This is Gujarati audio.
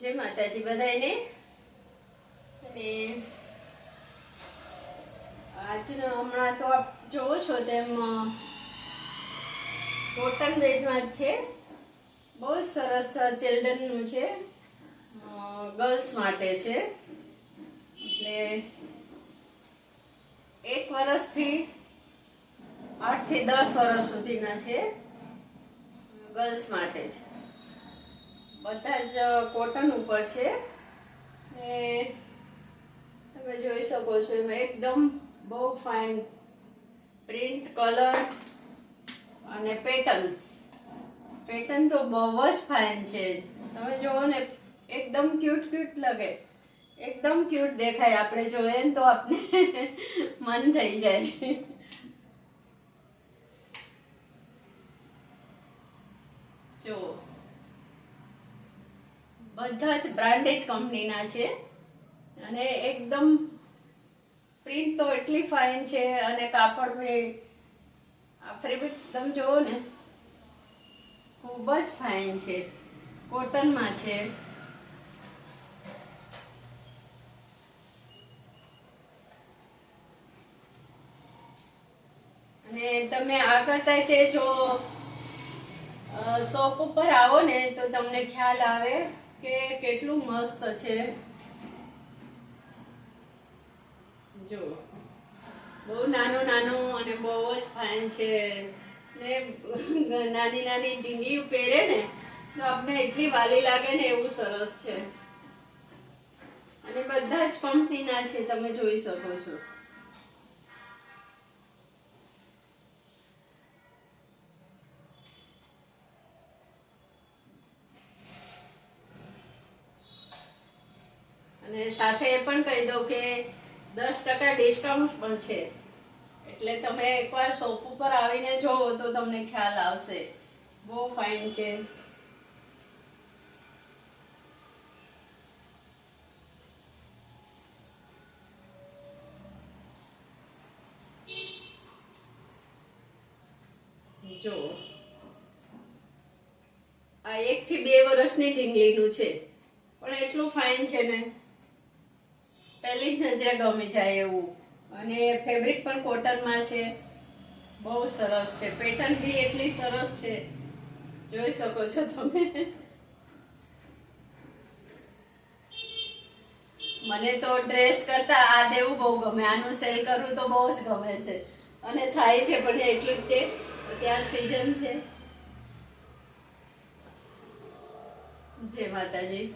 જય માતાજી બધાને. અને આજનો હમણાં તો આપ જોવો છો તેમ કોટન બેઝમાં જ છે. બહુ સરસ ચિલ્ડ્રનનું છે, ગર્લ્સ માટે છે. એટલે 1 વર્ષથી 8 થી 10 વર્ષ સુધીના છે, ગર્લ્સ માટે છે. બધા જ કોટન ઉપર છે. તમે જોઈ શકો છો એમાં એકદમ બહુ ફાઇન પ્રિન્ટ, કલર અને પેટર્ન તો બહુ જ ફાઇન છે. તમે જોવો ને, એકદમ ક્યુટ લાગે, એકદમ ક્યુટ દેખાય. આપણે જોઈએ ને તો આપણે મન થઈ જાય. જો બધા જ બ્રાન્ડેડ કંપનીના છે અને એકદમ પ્રિન્ટ તો એટલી ફાઇન છે અને કાપડ બી ફેબ્રિક તમે જોવો ને ખૂબ જ ફાઇન છે, કોટનમાં છે. અને તમે આ કરતા કે જો શોપ ઉપર આવો ને તો તમને ખ્યાલ આવે કે કેટલું મસ્ત છે. જો બહુ નાનું અને બહુ જ ફાઇન છે. ને નાની ઢીંગી પહેરે ને તો આપણે એટલી વાલી લાગે ને, એવું સરસ છે. અને બધા જ કંપનીના છે, તમે જોઈ શકો છો. અને સાથે એ પણ કહી દઉં કે 10% ડિસ્કાઉન્ટ પણ છે. એટલે તમે એકવાર શોપ ઉપર આવીને જોવો તો તમને ખ્યાલ આવશે. બહુ ફાઇન છે. જો આ 1 થી 2 વર્ષની ઢીંગલીનું છે, પણ એટલું ફાઇન છે ને, પહેલી જ નજરે ગમી જાય એવું. અને ફેબ્રિક પણ કોટનમાં છે, બહુ સરસ છે. પેટર્ન બી એટલી સરસ છે, જોઈ શકો છો તમે. મને તો ડ્રેસ કરતા આ દેવું બહુ ગમે. આનું સેલ કરવું તો બહુ જ ગમે છે અને થાય છે પણ એટલું જ તે અત્યારે સીઝન છે. જય માતાજી.